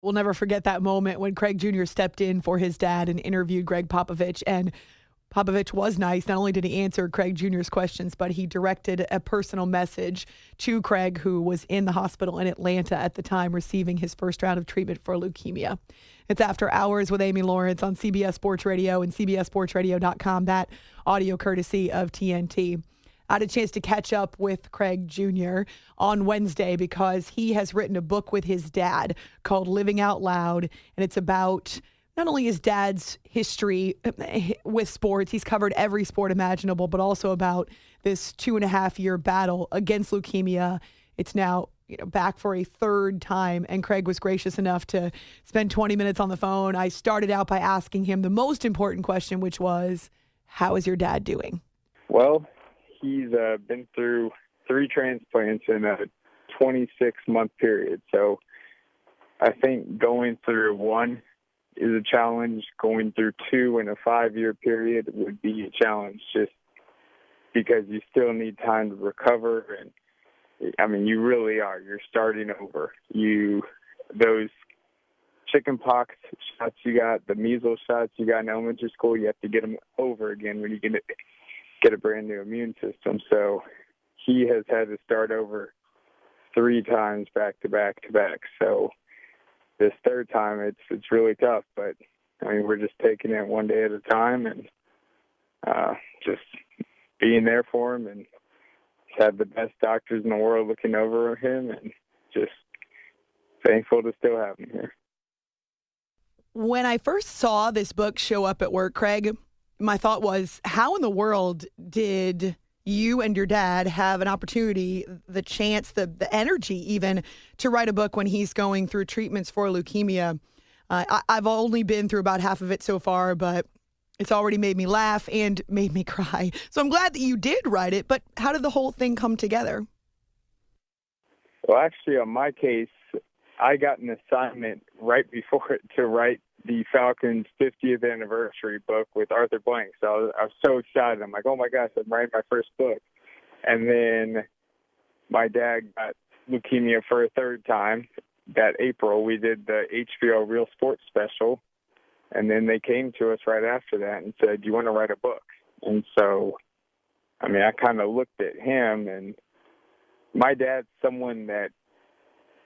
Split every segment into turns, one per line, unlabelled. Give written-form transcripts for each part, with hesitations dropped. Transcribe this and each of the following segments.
We'll never forget that moment when Craig Jr. stepped in for his dad and interviewed Greg Popovich. And Popovich was nice. Not only did he answer Craig Jr.'s questions, but he directed a personal message to Craig, who was in the hospital in Atlanta at the time receiving his first round of treatment for leukemia. It's After Hours with Amy Lawrence on CBS Sports Radio and CBSSportsRadio.com. That audio courtesy of TNT. I had a chance to catch up with Craig Jr. on Wednesday because he has written a book with his dad called Living Out Loud, and it's about not only his dad's history with sports, he's covered every sport imaginable, but also about this 2.5-year battle against leukemia. It's now back for a third time, and Craig was gracious enough to spend 20 minutes on the phone. I started out by asking him the most important question, which was, how is your dad doing?
Well, he's been through 3 transplants in a 26-month period. So I think going through 1 is a challenge. Going through 2 in a 5-year period would be a challenge, just because you still need time to recover. And I mean, you really are. You're starting over. Those chicken pox shots you got, the measles shots you got in elementary school, you have to get them over again when you get a brand new immune system. So he has had to start over 3 times back to back to back. So this third time, it's really tough. But I mean, we're just taking it one day at a time and just being there for him, and have the best doctors in the world looking over him, and just thankful to still have him here.
When I first saw this book show up at work, Craig, my thought was, how in the world did you and your dad have an opportunity, the chance, the energy even, to write a book when he's going through treatments for leukemia? I've only been through about half of it so far, but it's already made me laugh and made me cry. So I'm glad that you did write it, but how did the whole thing come together?
Well, actually, on my case, I got an assignment right before it to write the Falcons' 50th anniversary book with Arthur Blank. So I was so excited. I'm like, oh my gosh, I'm writing my first book. And then my dad got leukemia for a third time. That April, we did the HBO Real Sports special. And then they came to us right after that and said, do you want to write a book? And so, I mean, I kind of looked at him, and my dad's someone that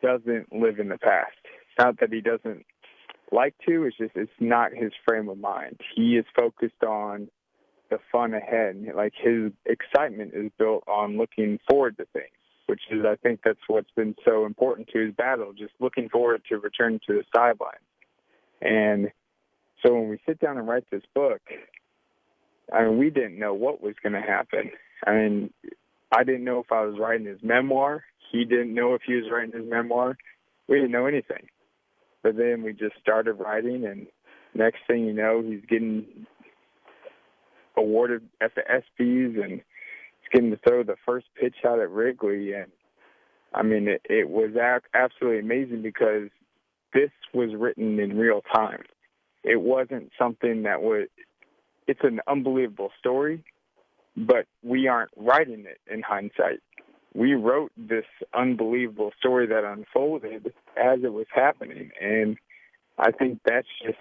doesn't live in the past. It's not that he doesn't like to, it's just it's not his frame of mind. He is focused on the fun ahead. Like, his excitement is built on looking forward to things, which is, I think that's what's been so important to his battle, just looking forward to returning to the sidelines. And so when we sit down and write this book, I mean, we didn't know what was going to happen. I mean, I didn't know if I was writing his memoir. He didn't know if he was writing his memoir. We didn't know anything. But then we just started writing, and next thing you know, he's getting awarded at the ESPYs, and he's getting to throw the first pitch out at Wrigley. And, I mean, it was absolutely amazing because this was written in real time. It wasn't something that was – it's an unbelievable story, but we aren't writing it in hindsight. We wrote this unbelievable story that unfolded as it was happening. And I think that's just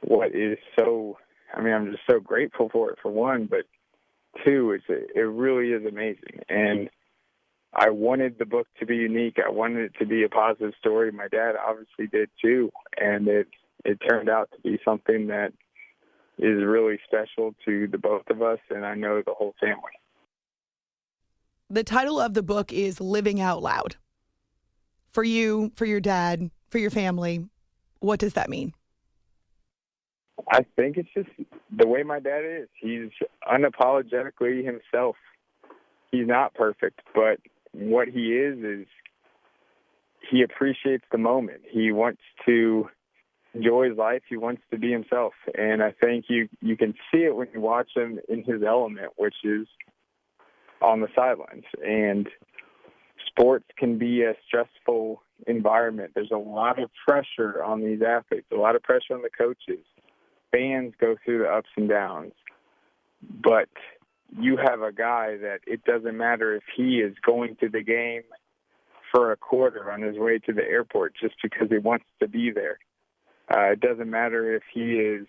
what is so, I mean, I'm just so grateful for it, for one, but two, it really is amazing. And I wanted the book to be unique. I wanted it to be a positive story. My dad obviously did too. And it turned out to be something that is really special to the both of us, and I know the whole family.
The title of the book is Living Out Loud. For you, for your dad, for your family, what does that mean?
I think it's just the way my dad is. He's unapologetically himself. He's not perfect, but what he is he appreciates the moment. He wants to enjoy his life. He wants to be himself. And I think you can see it when you watch him in his element, which is on the sidelines. And sports can be a stressful environment. There's a lot of pressure on these athletes, a lot of pressure on the coaches. Fans go through the ups and downs. But you have a guy that it doesn't matter if he is going to the game for a quarter on his way to the airport just because he wants to be there. It doesn't matter if he is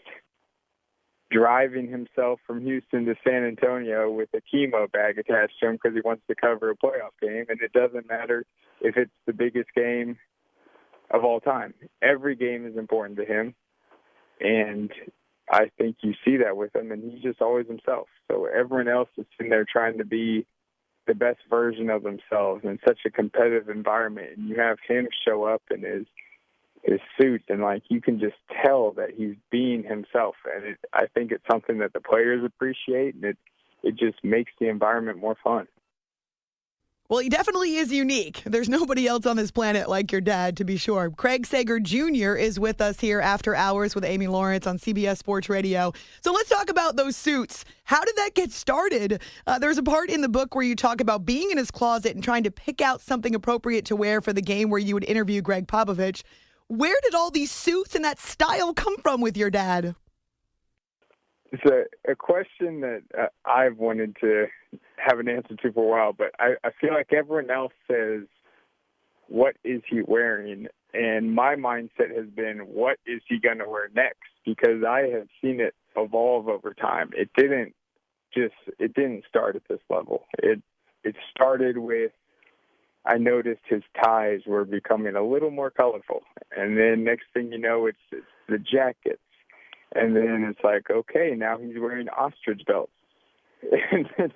driving himself from Houston to San Antonio with a chemo bag attached to him because he wants to cover a playoff game. And it doesn't matter if it's the biggest game of all time. Every game is important to him. And I think you see that with him, and he's just always himself. So everyone else is sitting there trying to be the best version of themselves in such a competitive environment. And you have him show up in his suit, and like you can just tell that he's being himself. And I think it's something that the players appreciate, and it just makes the environment more fun.
Well, he definitely is unique. There's nobody else on this planet like your dad, to be sure. Craig Sager Jr. is with us here after hours with Amy Lawrence on CBS Sports Radio. So let's talk about those suits. How did that get started? There's a part in the book where you talk about being in his closet and trying to pick out something appropriate to wear for the game where you would interview Greg Popovich. Where did all these suits and that style come from with your dad?
It's a question that I've wanted to have an answer to for a while, but I feel like everyone else says, what is he wearing? And my mindset has been, what is he going to wear next? Because I have seen it evolve over time. It didn't start at this level. It started with, I noticed his ties were becoming a little more colorful. And then next thing you know, it's the jackets. And then it's like, okay, now he's wearing ostrich belts. And then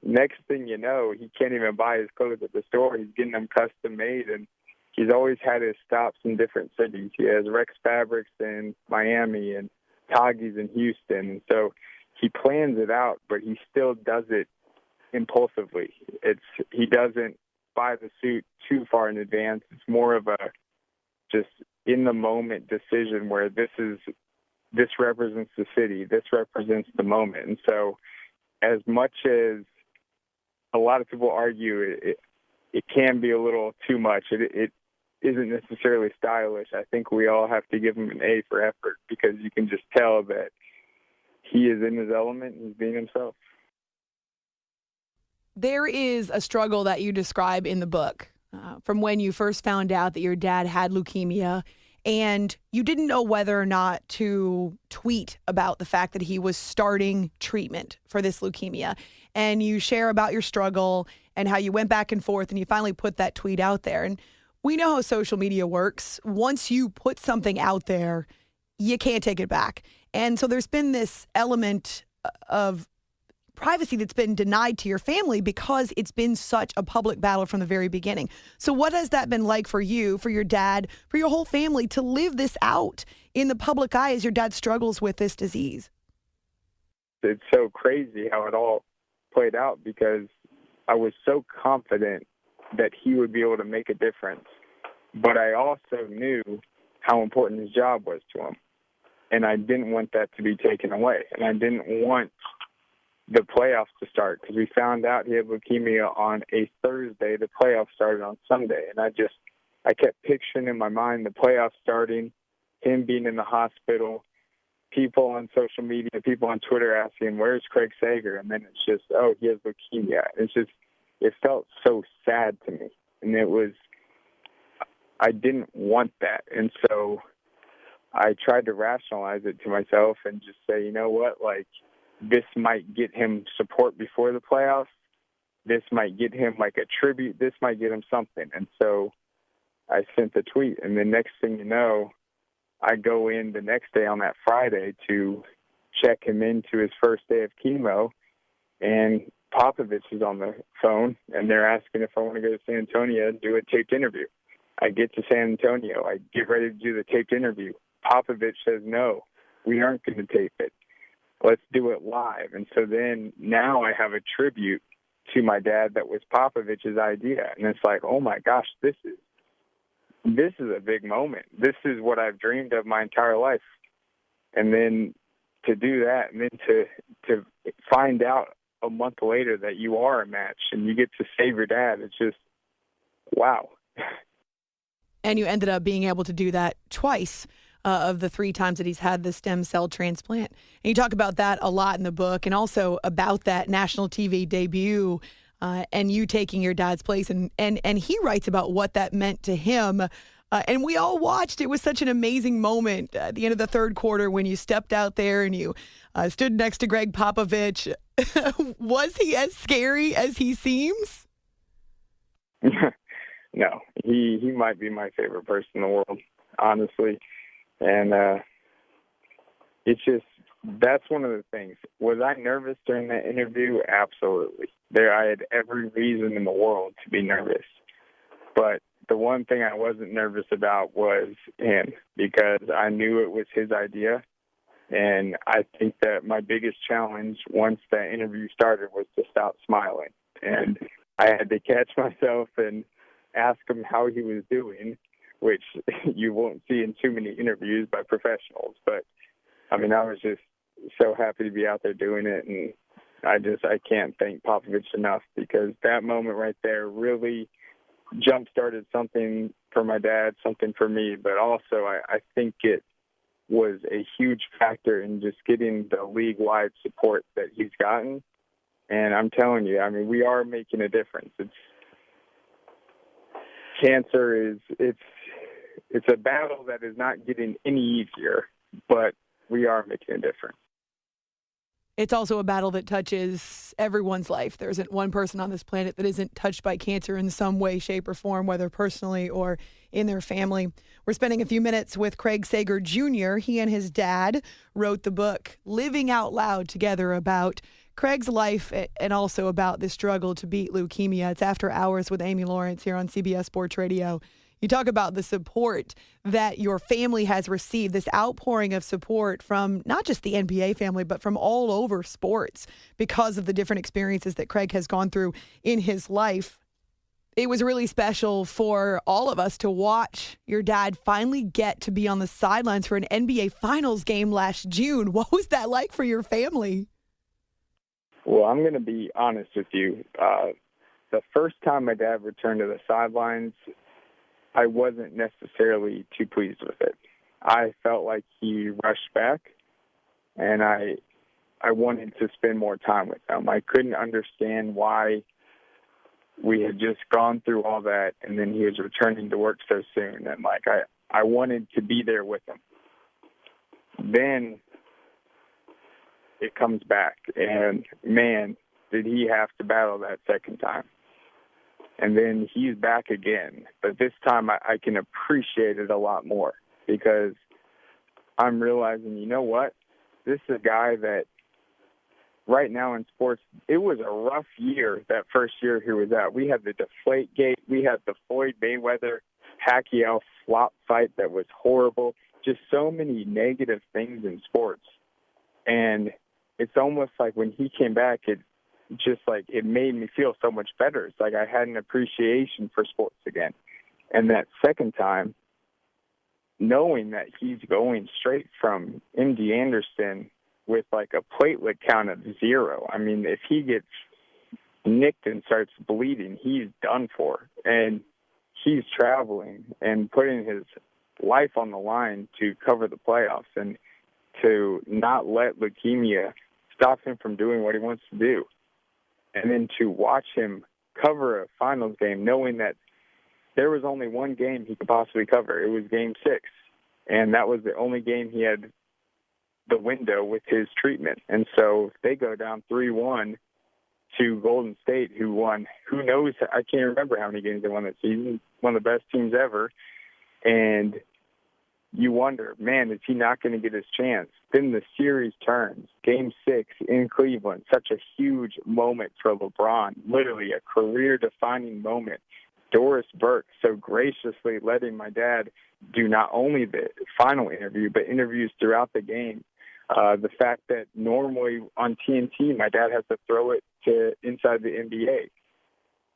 next thing you know, he can't even buy his clothes at the store. He's getting them custom made. And he's always had his stops in different cities. He has Rex Fabrics in Miami and Toggies in Houston. And so he plans it out, but he still does it impulsively. He doesn't buy the suit too far in advance. It's more of a just in the moment decision where this represents the city, this represents the moment. And so as much as a lot of people argue it can be a little too much, it isn't necessarily stylish. I think we all have to give him an A for effort because you can just tell that he is in his element and he's being himself.
There is a struggle that you describe in the book from when you first found out that your dad had leukemia, and you didn't know whether or not to tweet about the fact that he was starting treatment for this leukemia. And you share about your struggle and how you went back and forth, and you finally put that tweet out there. And we know how social media works. Once you put something out there, you can't take it back. And so there's been this element of privacy that's been denied to your family because it's been such a public battle from the very beginning. So what has that been like for you, for your dad, for your whole family to live this out in the public eye as your dad struggles with this disease?
It's so crazy how it all played out because I was so confident that he would be able to make a difference. But I also knew how important his job was to him. And I didn't want that to be taken away. And I didn't want the playoffs to start because we found out he had leukemia on a Thursday. The playoffs started on Sunday. And I kept picturing in my mind the playoffs starting, him being in the hospital, people on social media, people on Twitter asking, where's Craig Sager? And then it's just, oh, he has leukemia. It felt so sad to me. And I didn't want that. And so I tried to rationalize it to myself and just say, you know what, like, this might get him support before the playoffs. This might get him like a tribute. This might get him something. And so I sent the tweet. And the next thing you know, I go in the next day on that Friday to check him into his first day of chemo. And Popovich is on the phone, and they're asking if I want to go to San Antonio and do a taped interview. I get to San Antonio. I get ready to do the taped interview. Popovich says, no, we aren't going to tape it. Let's do it live. And so then now I have a tribute to my dad that was Popovich's idea. And it's like, oh my gosh, this is a big moment. This is what I've dreamed of my entire life. And then to do that, and then to find out a month later that you are a match and you get to save your dad, it's just, wow.
And you ended up being able to do that twice. Of the 3 times that he's had the stem cell transplant. And you talk about that a lot in the book and also about that national TV debut and you taking your dad's place. And he writes about what that meant to him. And we all watched. It was such an amazing moment at the end of the third quarter when you stepped out there and you stood next to Greg Popovich. Was he as scary as he seems?
No, he might be my favorite person in the world, honestly. And it's just, that's one of the things. Was I nervous during that interview? Absolutely. I had every reason in the world to be nervous. But the one thing I wasn't nervous about was him, because I knew it was his idea. And I think that my biggest challenge once that interview started was to stop smiling. And I had to catch myself and ask him how he was doing, which you won't see in too many interviews by professionals. But, I mean, I was just so happy to be out there doing it. And I can't thank Popovich enough, because that moment right there really jump-started something for my dad, something for me. But also I think it was a huge factor in just getting the league-wide support that he's gotten. And I'm telling you, I mean, we are making a difference. Cancer it's a battle that is not getting any easier, but we are making a difference.
It's also a battle that touches everyone's life. There isn't one person on this planet that isn't touched by cancer in some way, shape, or form, whether personally or in their family. We're spending a few minutes with Craig Sager Jr. He and his dad wrote the book Living Out Loud together about Craig's life and also about the struggle to beat leukemia. It's After Hours with Amy Lawrence here on CBS Sports Radio. You talk about the support that your family has received, this outpouring of support from not just the NBA family, but from all over sports because of the different experiences that Craig has gone through in his life. It was really special for all of us to watch your dad finally get to be on the sidelines for an NBA Finals game last June. What was that like for your family?
Well, I'm going to be honest with you. The first time my dad returned to the sidelines, I wasn't necessarily too pleased with it. I felt like he rushed back, and I wanted to spend more time with him. I couldn't understand why we had just gone through all that, and then he was returning to work so soon. And, I wanted to be there with him. Then it comes back, and, man, did he have to battle that second time. And then he's back again. But this time I can appreciate it a lot more, because I'm realizing, you know what? This is a guy that right now in sports, it was a rough year that first year he was out. We had the Deflategate. We had the Floyd Mayweather-Pacquiao flop fight that was horrible. Just so many negative things in sports. And it's almost like when he came back, it made me feel so much better. It's like I had an appreciation for sports again. And that second time, knowing that he's going straight from MD Anderson with a platelet count of 0. I mean, if he gets nicked and starts bleeding, he's done for. And he's traveling and putting his life on the line to cover the playoffs and to not let leukemia stop him from doing what he wants to do. And then to watch him cover a finals game, knowing that there was only one game he could possibly cover. It was Game 6. And that was the only game he had the window with his treatment. And so they go down 3-1 to Golden State, who won. Who knows? I can't remember how many games they won that season. One of the best teams ever. And you wonder, man, is he not going to get his chance? Then the series turns. Game 6 in Cleveland, such a huge moment for LeBron, literally a career-defining moment. Doris Burke so graciously letting my dad do not only the final interview, but interviews throughout the game. The fact that normally on TNT, my dad has to throw it to inside the NBA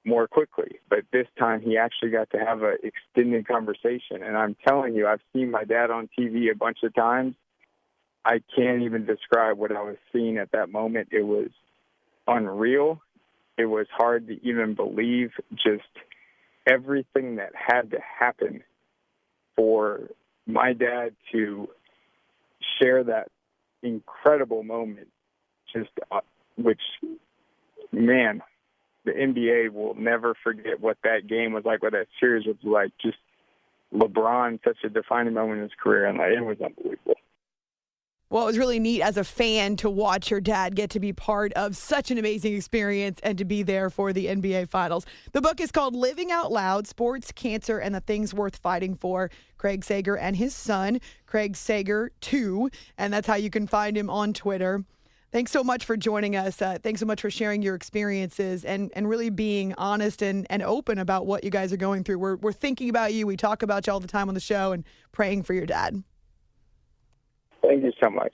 more quickly. But this time he actually got to have an extended conversation. And I'm telling you, I've seen my dad on TV a bunch of times. I can't even describe what I was seeing at that moment. It was unreal. It was hard to even believe just everything that had to happen for my dad to share that incredible moment, which, man, the NBA will never forget what that game was like, what that series was like. Just LeBron, such a defining moment in his career, and it was unbelievable.
Well, it was really neat as a fan to watch your dad get to be part of such an amazing experience and to be there for the NBA Finals. The book is called Living Out Loud, Sports, Cancer, and the Things Worth Fighting For. Craig Sager and his son, Craig Sager 2, and that's how you can find him on Twitter. Thanks so much for joining us. Thanks so much for sharing your experiences and really being honest and open about what you guys are going through. We're thinking about you. We talk about you all the time on the show and praying for your dad.
Thank you so much.